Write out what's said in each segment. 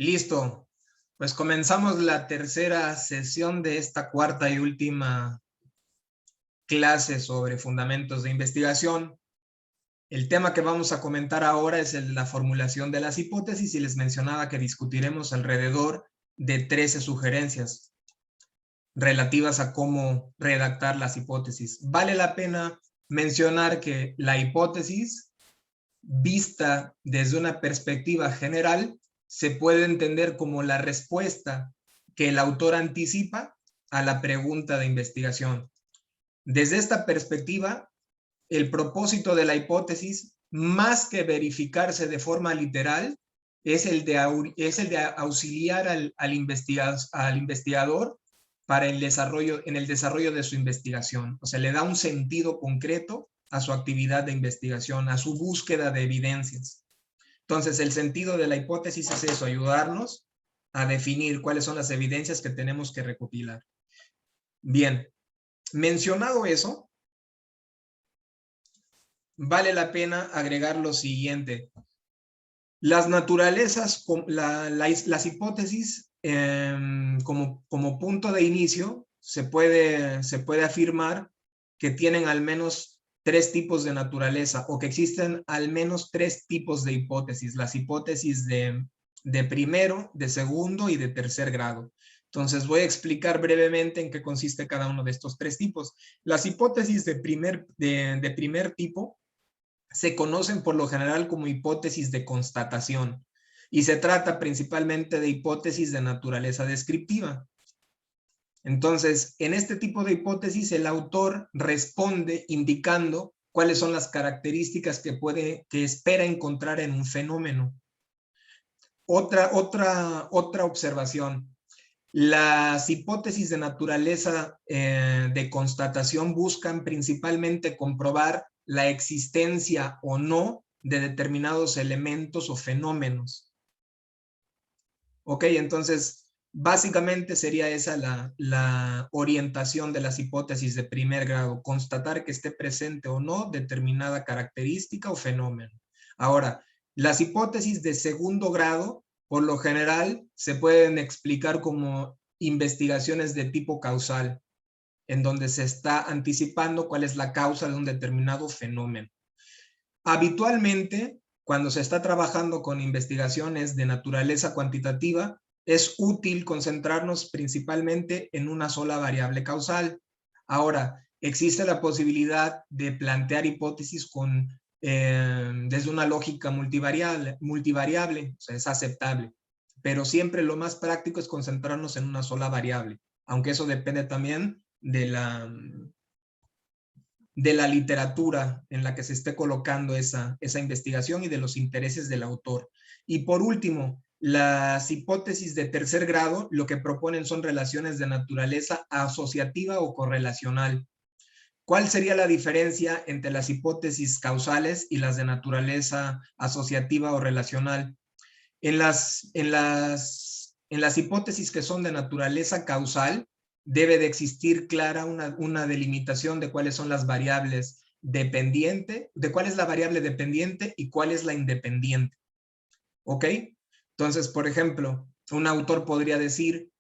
Listo. Pues comenzamos la tercera sesión de esta cuarta y última clase sobre fundamentos de investigación. El tema que vamos a comentar ahora es la formulación de las hipótesis y les mencionaba que discutiremos alrededor de 13 sugerencias relativas a cómo redactar las hipótesis. Vale la pena mencionar que la hipótesis, vista desde una perspectiva general, se puede entender como la respuesta que el autor anticipa a la pregunta de investigación. Desde esta perspectiva, el propósito de la hipótesis, más que verificarse de forma literal, es el de auxiliar al investigador para en el desarrollo de su investigación. O sea, le da un sentido concreto a su actividad de investigación, a su búsqueda de evidencias. Entonces, el sentido de la hipótesis es eso, ayudarnos a definir cuáles son las evidencias que tenemos que recopilar. Bien, mencionado eso, vale la pena agregar lo siguiente. Las naturalezas, las hipótesis, como punto de inicio, se puede afirmar que tienen al menos 3 tipos de naturaleza o que existen al menos 3 tipos de hipótesis. Las hipótesis de primero, de segundo y de tercer grado. Entonces voy a explicar brevemente en qué consiste cada uno de estos 3 tipos. Las hipótesis de primer tipo se conocen por lo general como hipótesis de constatación y se trata principalmente de hipótesis de naturaleza descriptiva. Entonces, en este tipo de hipótesis, el autor responde indicando cuáles son las características que espera encontrar en un fenómeno. Otra observación. Las hipótesis de naturaleza de constatación buscan principalmente comprobar la existencia o no de determinados elementos o fenómenos. Ok, entonces básicamente sería esa la orientación de las hipótesis de primer grado, constatar que esté presente o no determinada característica o fenómeno. Ahora, las hipótesis de segundo grado, por lo general, se pueden explicar como investigaciones de tipo causal, en donde se está anticipando cuál es la causa de un determinado fenómeno. Habitualmente, cuando se está trabajando con investigaciones de naturaleza cuantitativa, es útil concentrarnos principalmente en una sola variable causal. Ahora, existe la posibilidad de plantear hipótesis desde una lógica multivariable, o sea, es aceptable. Pero siempre lo más práctico es concentrarnos en una sola variable, aunque eso depende también de la literatura en la que se esté colocando esa investigación y de los intereses del autor. Y por último, las hipótesis de tercer grado lo que proponen son relaciones de naturaleza asociativa o correlacional. ¿Cuál sería la diferencia entre las hipótesis causales y las de naturaleza asociativa o relacional? En las hipótesis que son de naturaleza causal, debe de existir clara una delimitación de cuáles son las variables dependiente, de cuál es la variable dependiente y cuál es la independiente. ¿Ok? Entonces, por ejemplo, un autor podría decir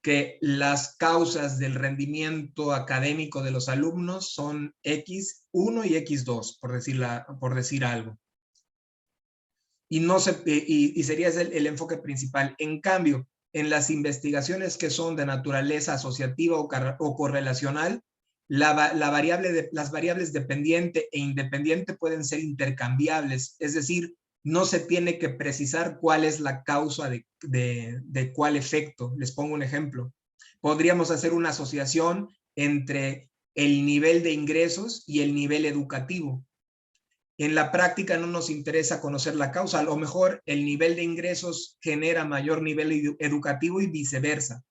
que las causas del rendimiento académico de los alumnos son X1 y X2, por decir algo. Y sería ese el enfoque principal. En cambio, en las investigaciones que son de naturaleza asociativa o correlacional, las variables dependiente e independiente pueden ser intercambiables, es decir, no se tiene que precisar cuál es la causa de cuál efecto. Les pongo un ejemplo. Podríamos hacer una asociación entre el nivel de ingresos y el nivel educativo. En la práctica no nos interesa conocer la causa, a lo mejor el nivel de ingresos genera mayor nivel educativo y viceversa.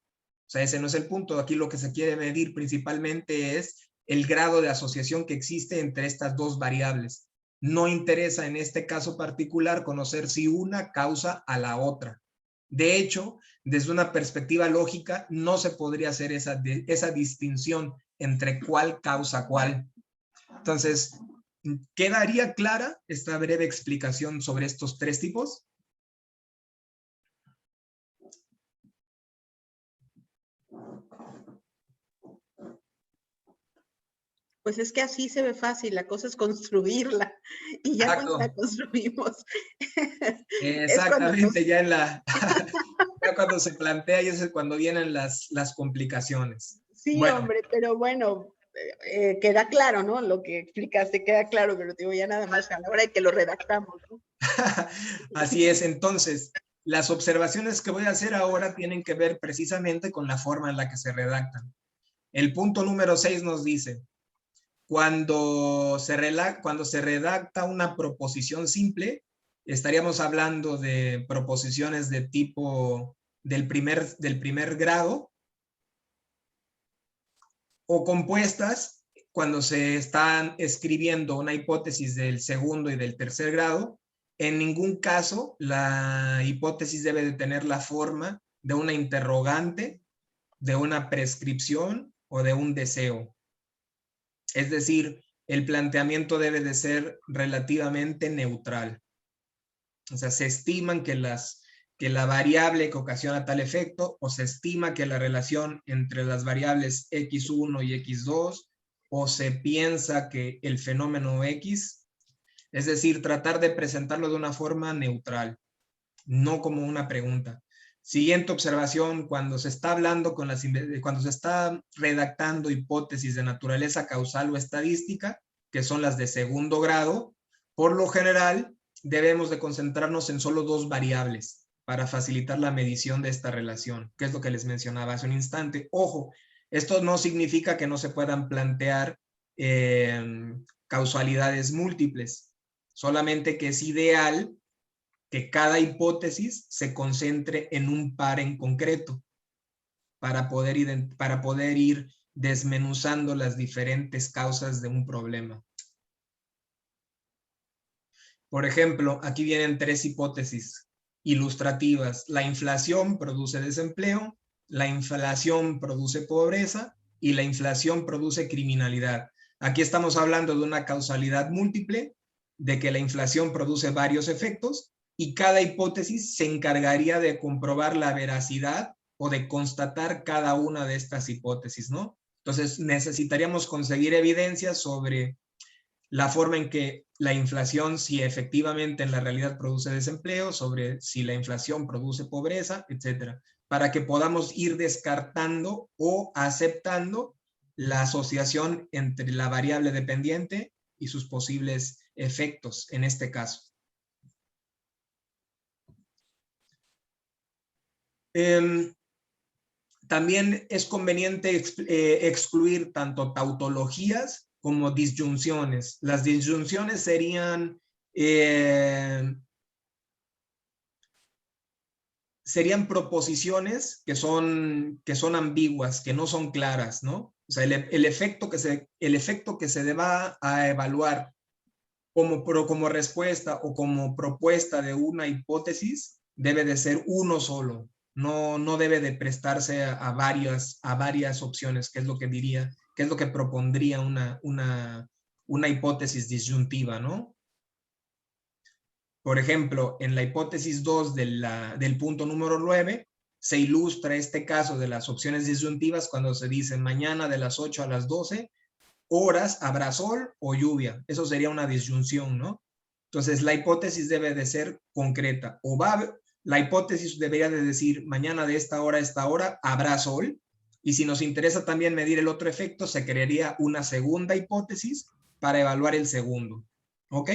O sea, ese no es el punto. Aquí lo que se quiere medir principalmente es el grado de asociación que existe entre estas dos variables. No interesa en este caso particular conocer si una causa a la otra. De hecho, desde una perspectiva lógica, no se podría hacer esa distinción entre cuál causa cuál. Entonces, ¿quedaría clara esta breve explicación sobre estos 3 tipos? Pues es que así se ve fácil, la cosa es construirla. Y ya cuando la Exacto, construimos, es cuando exactamente, ya en la, ya cuando se plantea y es cuando vienen las complicaciones. sí, Bueno, hombre, pero bueno, queda claro, ¿no? Lo que explicaste queda claro, pero digo, ya nada más a la hora de que lo redactamos, ¿no? así es. Entonces, las observaciones que voy a hacer ahora tienen que ver precisamente con la forma en la que se redactan. El punto número 6 nos dice, cuando se redacta una proposición simple, estaríamos hablando de proposiciones de tipo del primer grado, o compuestas cuando se están escribiendo una hipótesis del segundo y del tercer grado. En ningún caso la hipótesis debe de tener la forma de una interrogante, de una prescripción o de un deseo. Es decir, el planteamiento debe de ser relativamente neutral. O sea, se estiman que la variable que ocasiona tal efecto, o se estima que la relación entre las variables x1 y x2, o se piensa que el fenómeno x, es decir, tratar de presentarlo de una forma neutral, no como una pregunta. Siguiente observación, cuando se está hablando cuando se está redactando hipótesis de naturaleza causal o estadística, que son las de segundo grado, por lo general debemos de concentrarnos en solo dos variables para facilitar la medición de esta relación, que es lo que les mencionaba hace un instante. Ojo, esto no significa que no se puedan plantear causalidades múltiples, solamente que es ideal que cada hipótesis se concentre en un par en concreto para poder ir desmenuzando las diferentes causas de un problema. Por ejemplo, aquí vienen tres hipótesis ilustrativas. La inflación produce desempleo, la inflación produce pobreza y la inflación produce criminalidad. Aquí estamos hablando de una causalidad múltiple, de que la inflación produce varios efectos y cada hipótesis se encargaría de comprobar la veracidad o de constatar cada una de estas hipótesis, ¿no? Entonces necesitaríamos conseguir evidencias sobre la forma en que la inflación, si efectivamente en la realidad produce desempleo, sobre si la inflación produce pobreza, etcétera, para que podamos ir descartando o aceptando la asociación entre la variable dependiente y sus posibles efectos en este caso. También es conveniente excluir tanto tautologías como disyunciones. Las disyunciones serían proposiciones que son ambiguas, que no son claras, ¿no? O sea, el efecto que se deba a evaluar como respuesta o como propuesta de una hipótesis debe de ser uno solo. No debe de prestarse a varias opciones, que es lo que diría, que es lo que propondría una hipótesis disyuntiva, ¿no? Por ejemplo, en la hipótesis 2 del punto número 9, se ilustra este caso de las opciones disyuntivas cuando se dice mañana de las 8 a las 12 horas habrá sol o lluvia. Eso sería una disyunción, ¿no? Entonces, la hipótesis debe de ser concreta. La hipótesis debería de decir mañana de esta hora a esta hora habrá sol. Y si nos interesa también medir el otro efecto, se crearía una segunda hipótesis para evaluar el segundo. ¿Ok?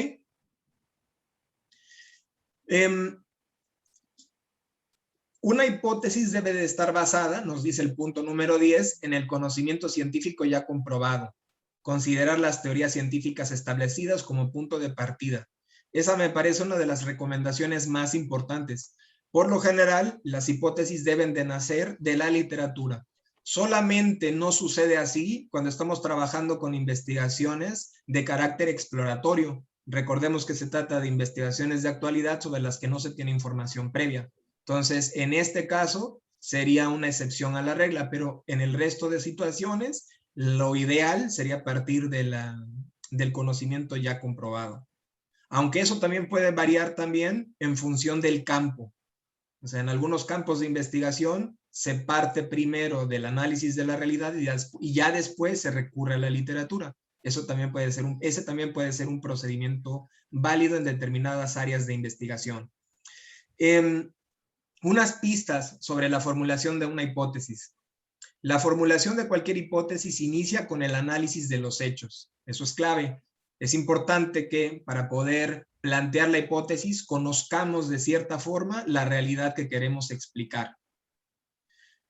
Una hipótesis debe de estar basada, nos dice el punto número 10, en el conocimiento científico ya comprobado. Considerar las teorías científicas establecidas como punto de partida. Esa me parece una de las recomendaciones más importantes. Por lo general, las hipótesis deben de nacer de la literatura. Solamente no sucede así cuando estamos trabajando con investigaciones de carácter exploratorio. Recordemos que se trata de investigaciones de actualidad sobre las que no se tiene información previa. Entonces, en este caso, sería una excepción a la regla, pero en el resto de situaciones, lo ideal sería partir del conocimiento ya comprobado. Aunque eso también puede variar también en función del campo. O sea, en algunos campos de investigación se parte primero del análisis de la realidad y ya después se recurre a la literatura. ese también puede ser un procedimiento válido en determinadas áreas de investigación. Unas pistas sobre la formulación de una hipótesis. La formulación de cualquier hipótesis inicia con el análisis de los hechos. Eso es clave. Es importante que para poder plantear la hipótesis conozcamos de cierta forma la realidad que queremos explicar.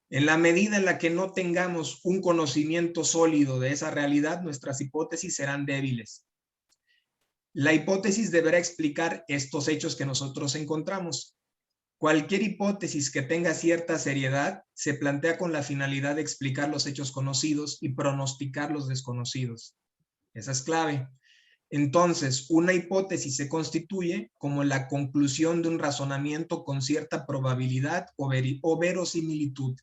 En la medida en la que no tengamos un conocimiento sólido de esa realidad, nuestras hipótesis serán débiles. La hipótesis deberá explicar estos hechos que nosotros encontramos. Cualquier hipótesis que tenga cierta seriedad se plantea con la finalidad de explicar los hechos conocidos y pronosticar los desconocidos. Esa es clave. Entonces, una hipótesis se constituye como la conclusión de un razonamiento con cierta probabilidad o verosimilitud,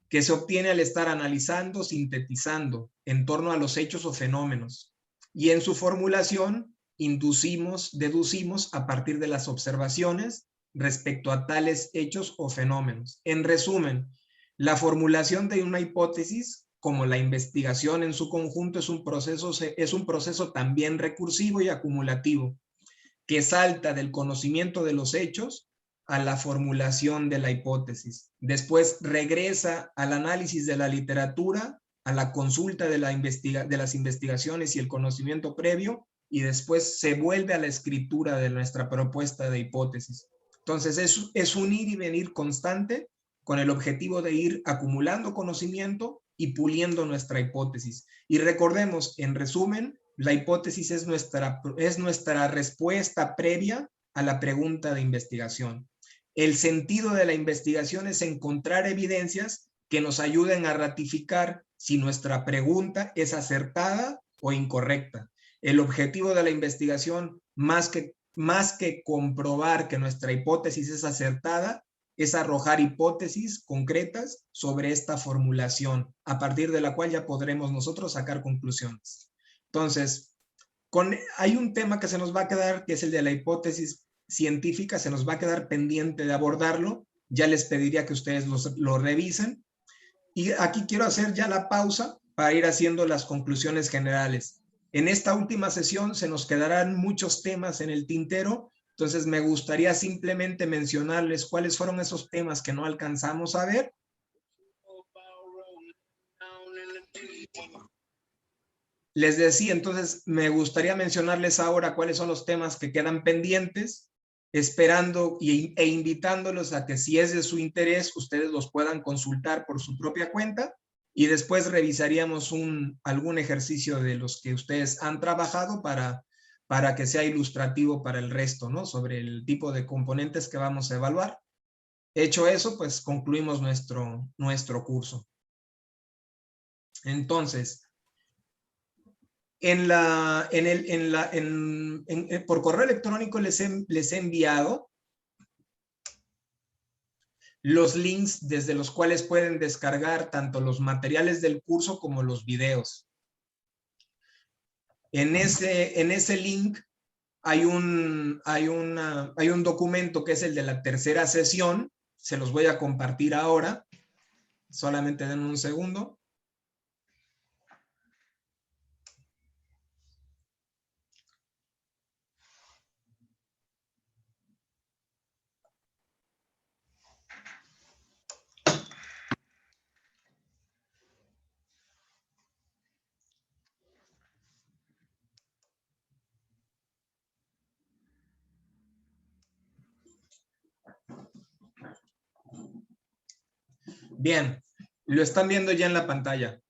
que se obtiene al estar analizando, sintetizando en torno a los hechos o fenómenos. Y en su formulación, deducimos a partir de las observaciones respecto a tales hechos o fenómenos. En resumen, la formulación de una hipótesis, como la investigación en su conjunto, es un proceso también recursivo y acumulativo, que salta del conocimiento de los hechos a la formulación de la hipótesis. Después regresa al análisis de la literatura, a la consulta de las investigaciones y el conocimiento previo, y después se vuelve a la escritura de nuestra propuesta de hipótesis. Entonces es un ir y venir constante con el objetivo de ir acumulando conocimiento y puliendo nuestra hipótesis. Y recordemos, en resumen, la hipótesis es nuestra respuesta previa a la pregunta de investigación. El sentido de la investigación es encontrar evidencias que nos ayuden a ratificar si nuestra pregunta es acertada o incorrecta. El objetivo de la investigación, más que comprobar que nuestra hipótesis es acertada, es arrojar hipótesis concretas sobre esta formulación, a partir de la cual ya podremos nosotros sacar conclusiones. Entonces, hay un tema que se nos va a quedar, que es el de la hipótesis científica, se nos va a quedar pendiente de abordarlo. Ya les pediría que ustedes lo revisen. Y aquí quiero hacer ya la pausa para ir haciendo las conclusiones generales. En esta última sesión se nos quedarán muchos temas en el tintero, entonces me gustaría simplemente mencionarles cuáles fueron esos temas que no alcanzamos a ver. Les decía, entonces me gustaría mencionarles ahora cuáles son los temas que quedan pendientes, esperando e invitándolos a que si es de su interés, ustedes los puedan consultar por su propia cuenta, y después revisaríamos algún ejercicio de los que ustedes han trabajado para que sea ilustrativo para el resto, ¿no? Sobre el tipo de componentes que vamos a evaluar. Hecho eso, pues concluimos nuestro curso. Entonces, por correo electrónico les he enviado los links desde los cuales pueden descargar tanto los materiales del curso como los videos. En ese link hay un documento que es el de la tercera sesión. Se los voy a compartir ahora. Solamente denme un segundo. Bien, lo están viendo ya en la pantalla.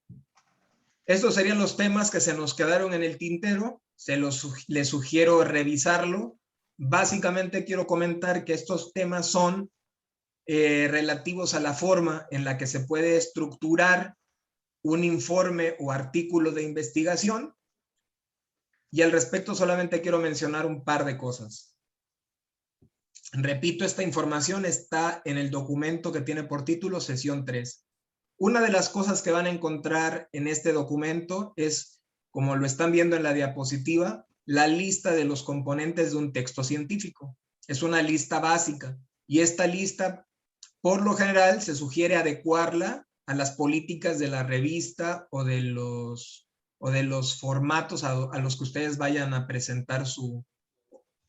Estos serían los temas que se nos quedaron en el tintero. Les sugiero revisarlo. Básicamente quiero comentar que estos temas son relativos a la forma en la que se puede estructurar un informe o artículo de investigación. Y al respecto solamente quiero mencionar un par de cosas. Repito, esta información está en el documento que tiene por título Sesión 3. Una de las cosas que van a encontrar en este documento es, como lo están viendo en la diapositiva, la lista de los componentes de un texto científico. Es una lista básica, y esta lista, por lo general, se sugiere adecuarla a las políticas de la revista o o de los formatos a los que ustedes vayan a presentar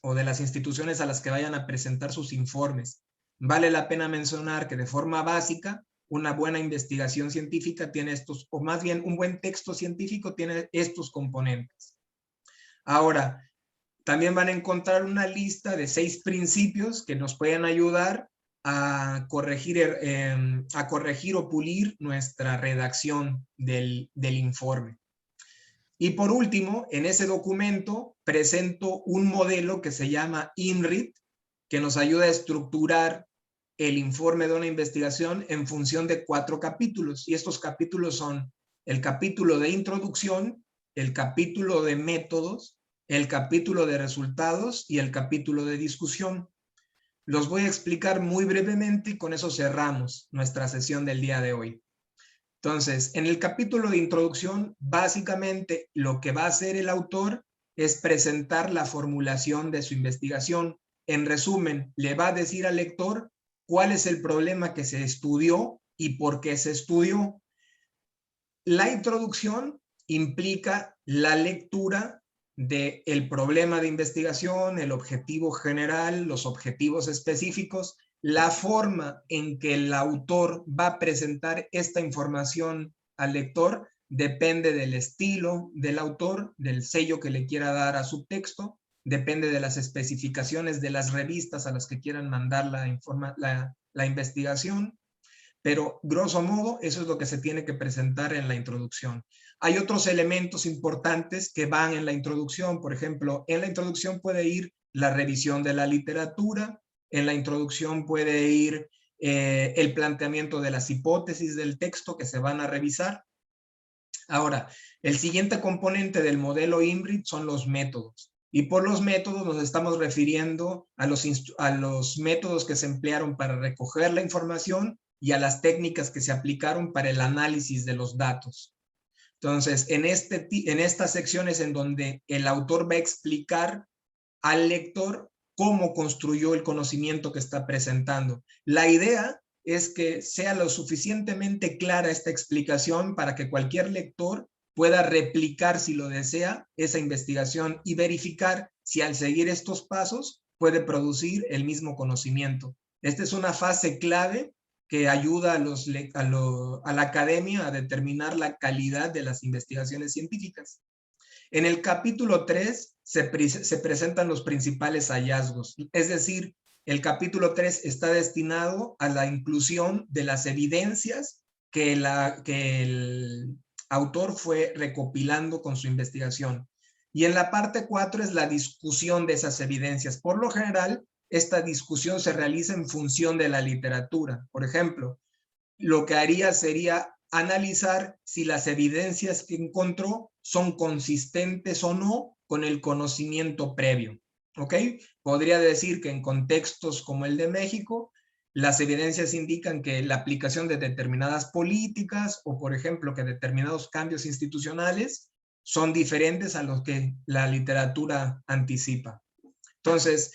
o de las instituciones a las que vayan a presentar sus informes. Vale la pena mencionar que de forma básica, una buena investigación científica tiene estos, o más bien un buen texto científico tiene estos componentes. Ahora, también van a encontrar una lista de 6 principios que nos pueden ayudar a corregir o pulir nuestra redacción del informe. Y por último, en ese documento presento un modelo que se llama INRIT, que nos ayuda a estructurar el informe de una investigación en función de 4 capítulos. Y estos capítulos son el capítulo de introducción, el capítulo de métodos, el capítulo de resultados y el capítulo de discusión. Los voy a explicar muy brevemente y con eso cerramos nuestra sesión del día de hoy. Entonces, en el capítulo de introducción, básicamente lo que va a hacer el autor es presentar la formulación de su investigación. En resumen, le va a decir al lector cuál es el problema que se estudió y por qué se estudió. La introducción implica la lectura del problema de investigación, el objetivo general, los objetivos específicos, la forma en que el autor va a presentar esta información al lector depende del estilo del autor, del sello que le quiera dar a su texto, depende de las especificaciones de las revistas a las que quieran mandar la investigación, pero grosso modo eso es lo que se tiene que presentar en la introducción. Hay otros elementos importantes que van en la introducción, por ejemplo, en la introducción puede ir la revisión de la literatura, en la introducción puede ir el planteamiento de las hipótesis del texto que se van a revisar. Ahora, el siguiente componente del modelo INRIT son los métodos. Y por los métodos nos estamos refiriendo a los métodos que se emplearon para recoger la información y a las técnicas que se aplicaron para el análisis de los datos. Entonces, en estas secciones en donde el autor va a explicar al lector cómo construyó el conocimiento que está presentando. La idea es que sea lo suficientemente clara esta explicación para que cualquier lector pueda replicar, si lo desea, esa investigación y verificar si al seguir estos pasos puede producir el mismo conocimiento. Esta es una fase clave que ayuda a la academia a determinar la calidad de las investigaciones científicas. En el capítulo 3 se presentan los principales hallazgos, es decir, el capítulo 3 está destinado a la inclusión de las evidencias que el autor fue recopilando con su investigación. Y en la parte 4 es la discusión de esas evidencias. Por lo general, esta discusión se realiza en función de la literatura. Por ejemplo, lo que haría sería analizar si las evidencias que encontró son consistentes o no con el conocimiento previo. ¿Ok? Podría decir que en contextos como el de México, las evidencias indican que la aplicación de determinadas políticas o, por ejemplo, que determinados cambios institucionales son diferentes a los que la literatura anticipa. Entonces,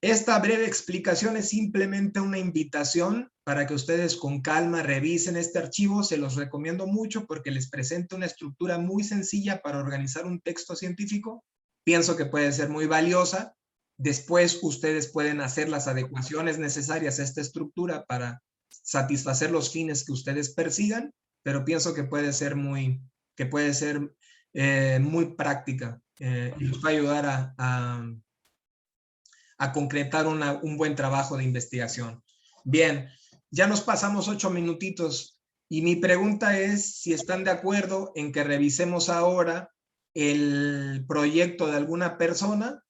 esta breve explicación es simplemente una invitación para que ustedes con calma revisen este archivo. Se los recomiendo mucho porque les presenta una estructura muy sencilla para organizar un texto científico. Pienso que puede ser muy valiosa. Después ustedes pueden hacer las adecuaciones necesarias a esta estructura para satisfacer los fines que ustedes persigan, pero pienso que puede ser muy práctica y les va a ayudar a concretar un buen trabajo de investigación. Bien, ya nos pasamos 8 minutitos y mi pregunta es si están de acuerdo en que revisemos ahora el proyecto de alguna persona,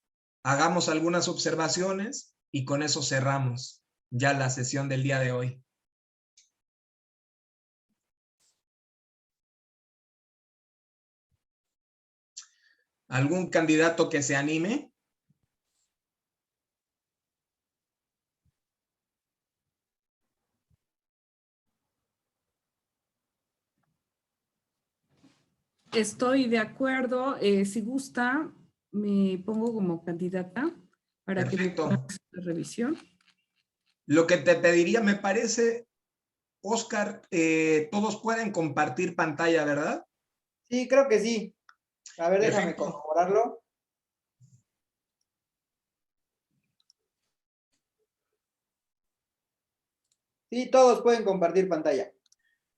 hagamos algunas observaciones y con eso cerramos ya la sesión del día de hoy. ¿Algún candidato que se anime? Estoy de acuerdo. Si gusta, me pongo como candidata para que me pongas la revisión. Lo que te pediría, me parece, Oscar, todos pueden compartir pantalla, ¿verdad? Sí, creo que sí. A ver, déjame Perfecto. corroborarlo. Sí, todos pueden compartir pantalla.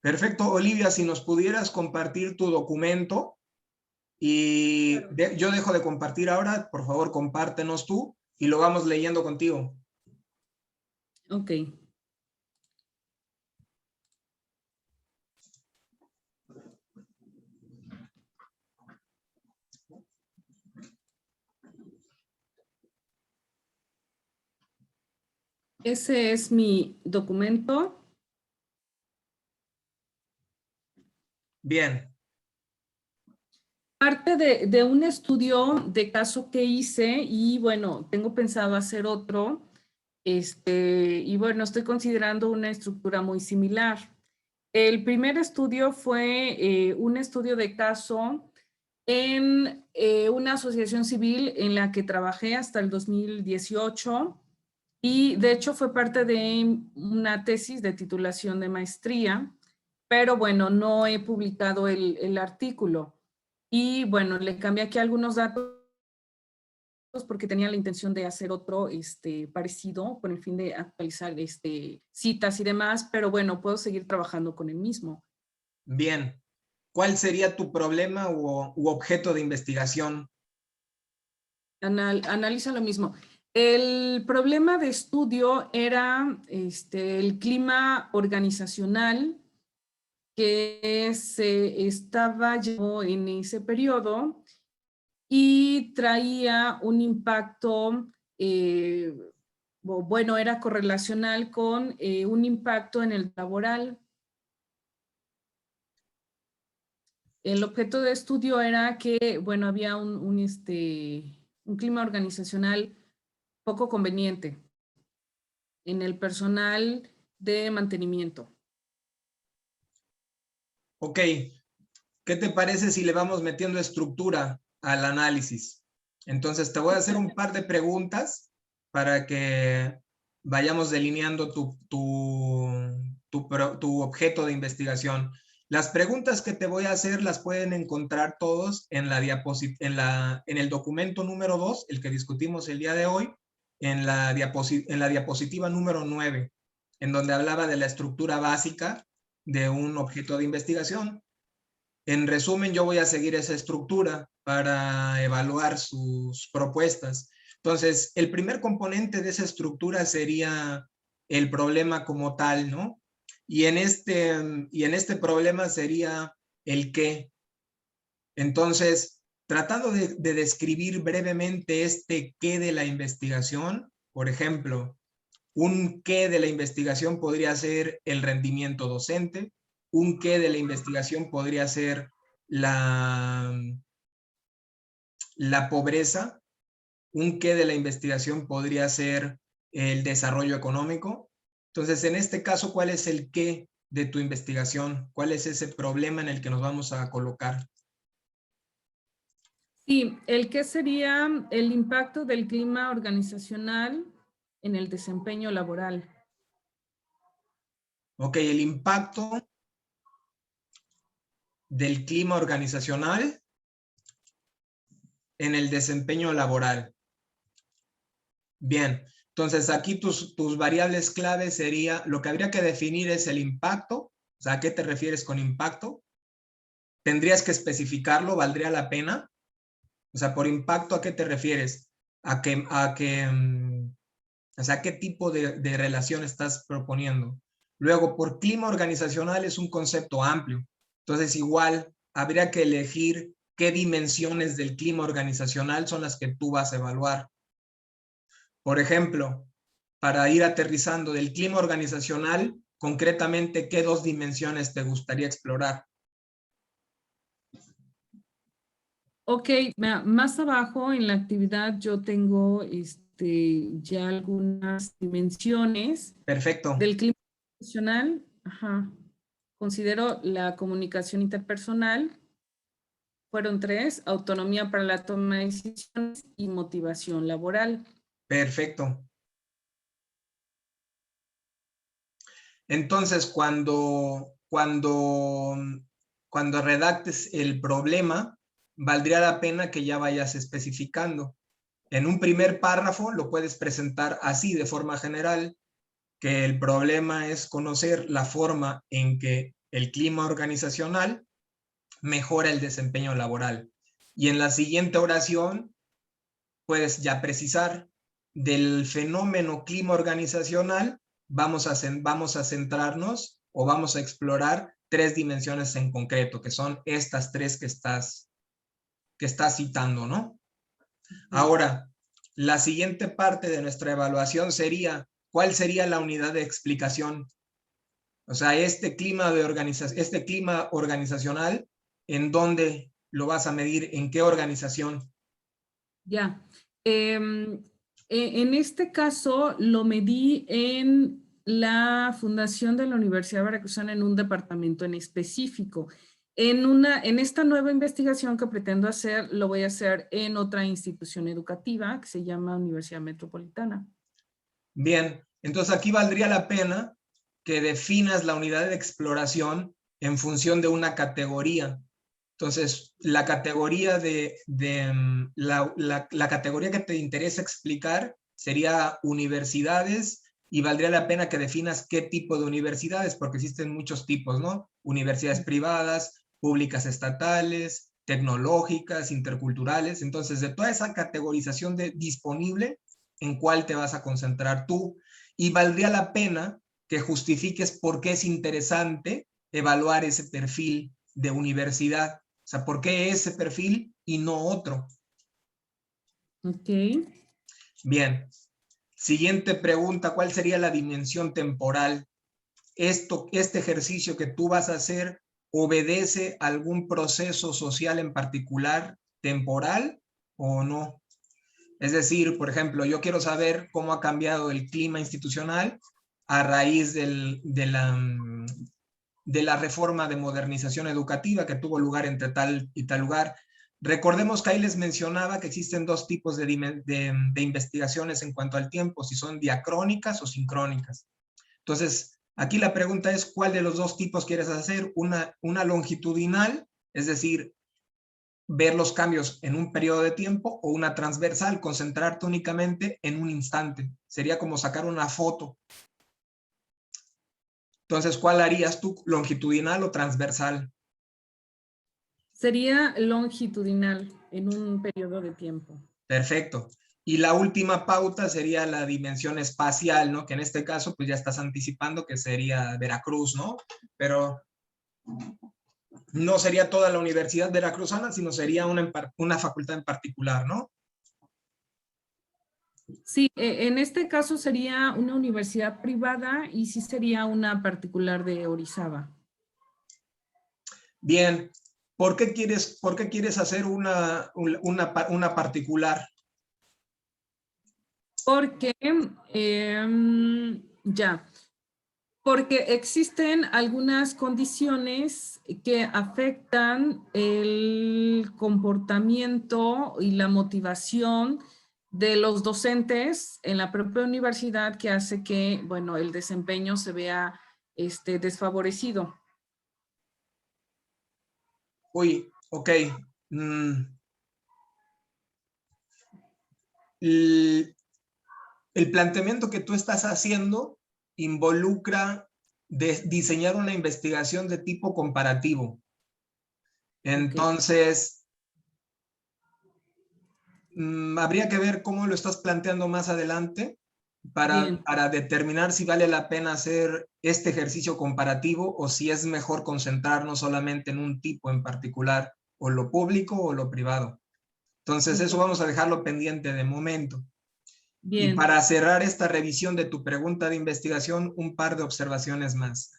Perfecto, Olivia, si nos pudieras compartir tu documento y yo dejo de compartir ahora, por favor, compártenos tú y lo vamos leyendo contigo. Ok. Ese es mi documento. Bien. Parte de un estudio de caso que hice y bueno, tengo pensado hacer otro. Y bueno, estoy considerando una estructura muy similar. El primer estudio fue un estudio de caso en una asociación civil en la que trabajé hasta el 2018 y de hecho fue parte de una tesis de titulación de maestría, pero bueno, no he publicado el artículo. Y bueno, le cambié aquí algunos datos porque tenía la intención de hacer otro parecido con el fin de actualizar citas y demás, pero bueno, puedo seguir trabajando con el mismo. Bien. ¿Cuál sería tu problema u objeto de investigación? Analiza lo mismo. El problema de estudio era el clima organizacional que se estaba llevando en ese periodo y traía un impacto, bueno, era correlacional con un impacto en el laboral. El objeto de estudio era que, bueno, había un clima organizacional poco conveniente en el personal de mantenimiento. Ok. ¿Qué te parece si le vamos metiendo estructura al análisis? Entonces, te voy a hacer un par de preguntas para que vayamos delineando tu objeto de investigación. Las preguntas que te voy a hacer las pueden encontrar todos en en el documento número 2, el que discutimos el día de hoy, en la diapositiva número 9, en donde hablaba de la estructura básica de un objeto de investigación. En resumen, yo voy a seguir esa estructura para evaluar sus propuestas. Entonces, el primer componente de esa estructura sería el problema como tal, ¿no? Y en este problema sería el qué. Entonces, tratando de describir brevemente este qué de la investigación, por ejemplo, un qué de la investigación podría ser el rendimiento docente, un qué de la investigación podría ser la, la pobreza, un qué de la investigación podría ser el desarrollo económico. Entonces, en este caso, ¿cuál es el qué de tu investigación? ¿Cuál es ese problema en el que nos vamos a colocar? Sí, el qué sería el impacto del clima organizacional en el desempeño laboral. Ok, el impacto del clima organizacional en el desempeño laboral. Bien, entonces aquí tus variables clave sería, lo que habría que definir es el impacto, o sea, ¿a qué te refieres con impacto? Tendrías que especificarlo, ¿valdría la pena? O sea, por impacto, ¿a qué te refieres? O sea, ¿qué tipo de relación estás proponiendo? Luego, por clima organizacional es un concepto amplio. Entonces, igual, habría que elegir qué dimensiones del clima organizacional son las que tú vas a evaluar. Por ejemplo, para ir aterrizando del clima organizacional, concretamente, ¿qué dos dimensiones te gustaría explorar? Ok, más abajo en la actividad yo tengo ya algunas dimensiones Perfecto. del clima organizacional. Ajá. Considero la comunicación interpersonal. Fueron 3, autonomía para la toma de decisiones y motivación laboral. Perfecto. Entonces, cuando cuando redactes el problema, valdría la pena que ya vayas especificando. En un primer párrafo lo puedes presentar así, de forma general, que el problema es conocer la forma en que el clima organizacional mejora el desempeño laboral. Y en la siguiente oración puedes ya precisar del fenómeno clima organizacional, vamos a centrarnos o vamos a explorar 3 dimensiones en concreto, que son estas 3 que estás citando, ¿no? Ahora, la siguiente parte de nuestra evaluación sería, ¿cuál sería la unidad de explicación? O sea, este clima organizacional, ¿en dónde lo vas a medir? ¿En qué organización? Ya. En este caso lo medí en la Fundación de la Universidad Veracruzana en un departamento en específico. En esta nueva investigación que pretendo hacer, lo voy a hacer en otra institución educativa que se llama Universidad Metropolitana. Bien, entonces aquí valdría la pena que definas la unidad de exploración en función de una categoría. Entonces, la categoría la categoría que te interesa explicar sería universidades, y valdría la pena que definas qué tipo de universidades, porque existen muchos tipos, ¿no? Universidades privadas, públicas estatales, tecnológicas, interculturales. Entonces, de toda esa categorización disponible, ¿en cuál te vas a concentrar tú? Y valdría la pena que justifiques por qué es interesante evaluar ese perfil de universidad. O sea, ¿por qué ese perfil y no otro? Ok. Bien. Siguiente pregunta, ¿cuál sería la dimensión temporal? Este ejercicio que tú vas a hacer, ¿obedece a algún proceso social en particular, temporal o no? Es decir, por ejemplo, yo quiero saber cómo ha cambiado el clima institucional a raíz de la reforma de modernización educativa que tuvo lugar entre tal y tal lugar. Recordemos que ahí les mencionaba que existen 2 tipos de investigaciones en cuanto al tiempo, si son diacrónicas o sincrónicas. Entonces, aquí la pregunta es, ¿cuál de los 2 tipos quieres hacer? Una longitudinal, es decir, ver los cambios en un periodo de tiempo, o una transversal, concentrarte únicamente en un instante. Sería como sacar una foto. Entonces, ¿cuál harías tú, longitudinal o transversal? Sería longitudinal en un periodo de tiempo. Perfecto. Y la última pauta sería la dimensión espacial, ¿no? Que en este caso, pues ya estás anticipando que sería Veracruz, ¿no? Pero no sería toda la Universidad Veracruzana, sino sería una facultad en particular, ¿no? Sí, en este caso sería una universidad privada y sí sería una particular de Orizaba. Bien. ¿Por qué quieres hacer una particular? Porque, porque existen algunas condiciones que afectan el comportamiento y la motivación de los docentes en la propia universidad, que hace que, bueno, el desempeño se vea desfavorecido. Uy, ok. El planteamiento que tú estás haciendo involucra diseñar una investigación de tipo comparativo. Entonces, habría que ver cómo lo estás planteando más adelante para determinar si vale la pena hacer este ejercicio comparativo o si es mejor concentrarnos solamente en un tipo en particular, o lo público o lo privado. Entonces, eso vamos a dejarlo pendiente de momento. Bien. Y para cerrar esta revisión de tu pregunta de investigación, un par de observaciones más.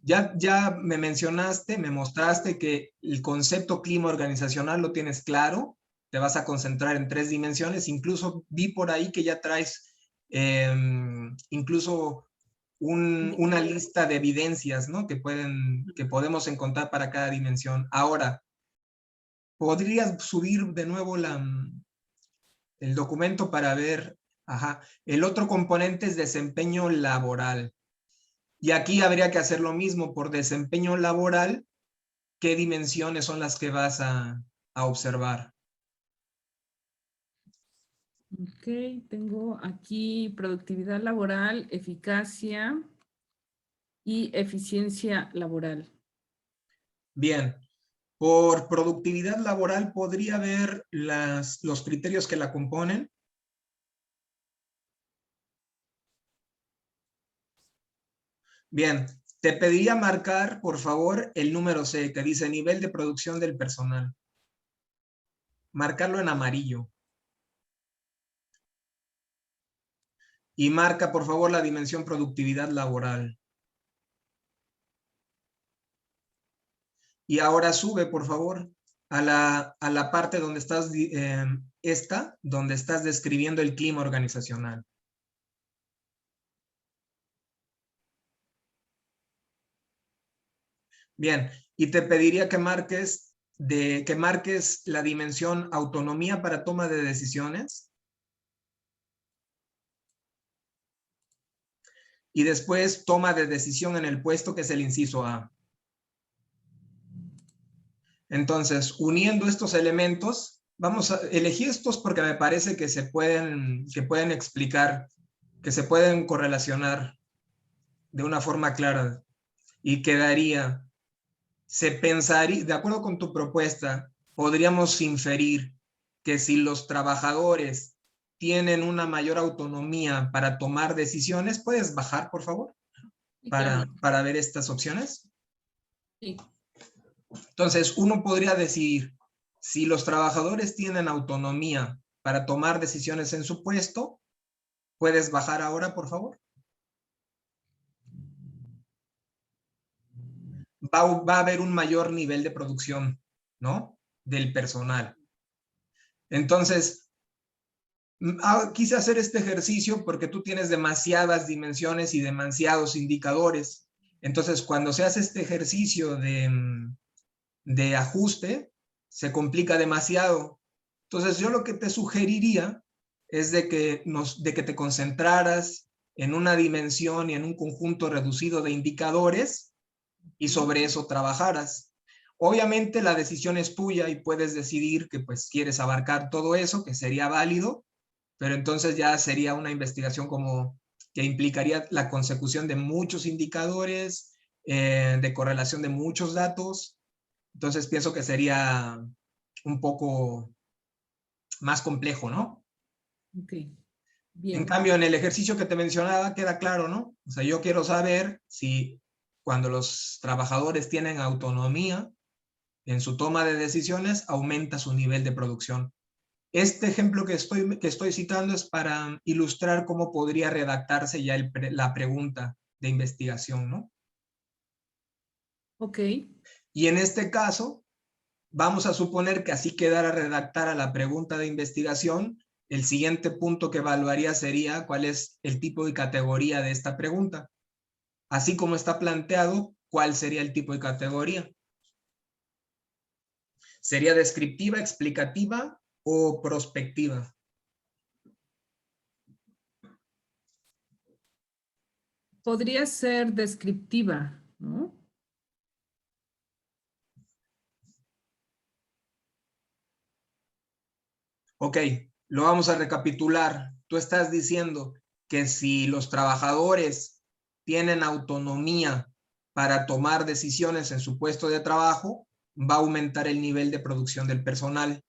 Ya me mencionaste, me mostraste que el concepto clima organizacional lo tienes claro, te vas a concentrar en 3 dimensiones, incluso vi por ahí que ya traes incluso una lista de evidencias, ¿no? que podemos encontrar para cada dimensión. Ahora, ¿podrías subir de nuevo el documento para ver? Ajá. El otro componente es desempeño laboral. Y aquí habría que hacer lo mismo por desempeño laboral. qué dimensiones son las que vas a observar. Ok, tengo aquí productividad laboral, eficacia y eficiencia laboral. Bien, por productividad laboral podría ver los criterios que la componen. Bien, te pediría marcar, por favor, el número C, que dice nivel de producción del personal. Marcarlo en amarillo. Y marca, por favor, la dimensión productividad laboral. Y ahora sube, por favor, a la parte donde estás, donde estás describiendo el clima organizacional. Bien, y te pediría que marques la dimensión autonomía para toma de decisiones. Y después toma de decisión en el puesto, que es el inciso A. Entonces, uniendo estos elementos, vamos a elegir estos porque me parece que pueden explicar, que se pueden correlacionar de una forma clara. Y quedaría, se pensaría, de acuerdo con tu propuesta, podríamos inferir que si los trabajadores tienen una mayor autonomía para tomar decisiones, ¿puedes bajar, por favor? Sí, claro. Para ver estas opciones. Sí. Entonces, uno podría decir, si los trabajadores tienen autonomía para tomar decisiones en su puesto, ¿puedes bajar ahora, por favor? Va a haber un mayor nivel de producción, ¿no? Del personal. Entonces, quise hacer este ejercicio porque tú tienes demasiadas dimensiones y demasiados indicadores. Entonces, cuando se hace este ejercicio de ajuste, se complica demasiado. Entonces, yo lo que te sugeriría es de que te concentraras en una dimensión y en un conjunto reducido de indicadores y sobre eso trabajaras. Obviamente la decisión es tuya y puedes decidir que pues quieres abarcar todo eso, que sería válido, pero entonces ya sería una investigación como que implicaría la consecución de muchos indicadores, de correlación de muchos datos. Entonces pienso que sería un poco más complejo, ¿no? Ok, En bien. cambio, en el ejercicio que te mencionaba queda claro, ¿no? O sea, yo quiero saber si cuando los trabajadores tienen autonomía en su toma de decisiones, aumenta su nivel de producción. Este ejemplo que estoy citando es para ilustrar cómo podría redactarse ya la pregunta de investigación, ¿no? Ok, Y en este caso, vamos a suponer que así quedara redactada la pregunta de investigación. El siguiente punto que evaluaría sería cuál es el tipo y categoría de esta pregunta. Así como está planteado, ¿cuál sería el tipo de categoría? ¿Sería descriptiva, explicativa o prospectiva? podría ser descriptiva, ¿no? Ok, lo vamos a recapitular. Tú estás diciendo que si los trabajadores tienen autonomía para tomar decisiones en su puesto de trabajo, va a aumentar el nivel de producción del personal.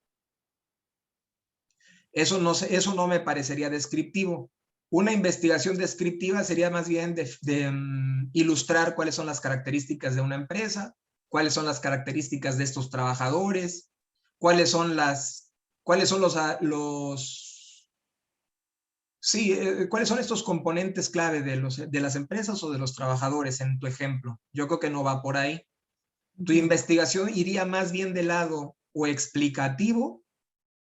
Eso no me parecería descriptivo. Una investigación descriptiva sería más bien de ilustrar cuáles son las características de una empresa, cuáles son las características de estos trabajadores, cuáles son cuáles son estos componentes clave de las empresas o de los trabajadores en tu ejemplo. Yo creo que no va por ahí. Tu investigación iría más bien del lado o explicativo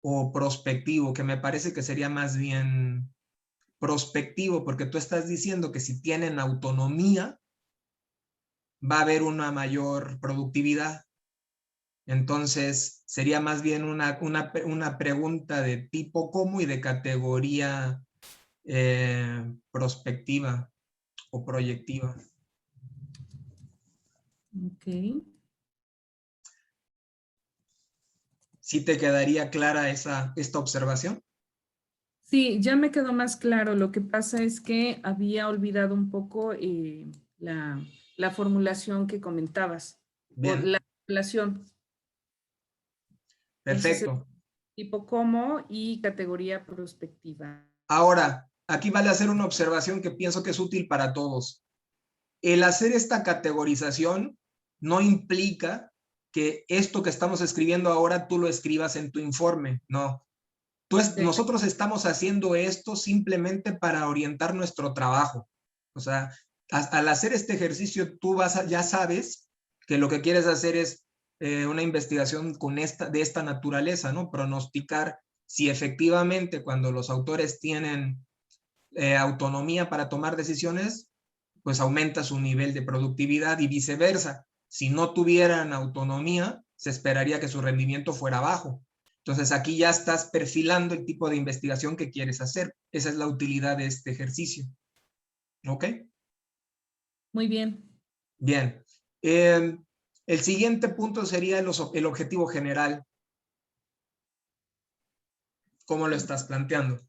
o prospectivo, que me parece que sería más bien prospectivo, porque tú estás diciendo que si tienen autonomía, va a haber una mayor productividad. Entonces, sería más bien una pregunta de tipo cómo y de categoría prospectiva o proyectiva. Ok. ¿Sí te quedaría clara esta observación? Sí, ya me quedó más claro. Lo que pasa es que había olvidado un poco la formulación que comentabas, o Bien, la relación. Entonces, perfecto. tipo como y categoría prospectiva. Ahora, aquí vale hacer una observación que pienso que es útil para todos. El hacer esta categorización no implica que esto que estamos escribiendo ahora tú lo escribas en tu informe, no. Sí, Nosotros estamos haciendo esto simplemente para orientar nuestro trabajo. O sea, al hacer este ejercicio tú ya sabes que lo que quieres hacer es una investigación de esta naturaleza, ¿no? Pronosticar si efectivamente cuando los autores tienen autonomía para tomar decisiones, pues aumenta su nivel de productividad y viceversa. Si no tuvieran autonomía, se esperaría que su rendimiento fuera bajo. Entonces aquí ya estás perfilando el tipo de investigación que quieres hacer. Esa es la utilidad de este ejercicio. ¿Ok? muy bien. Bien. El siguiente punto sería el objetivo general. ¿Cómo lo estás planteando?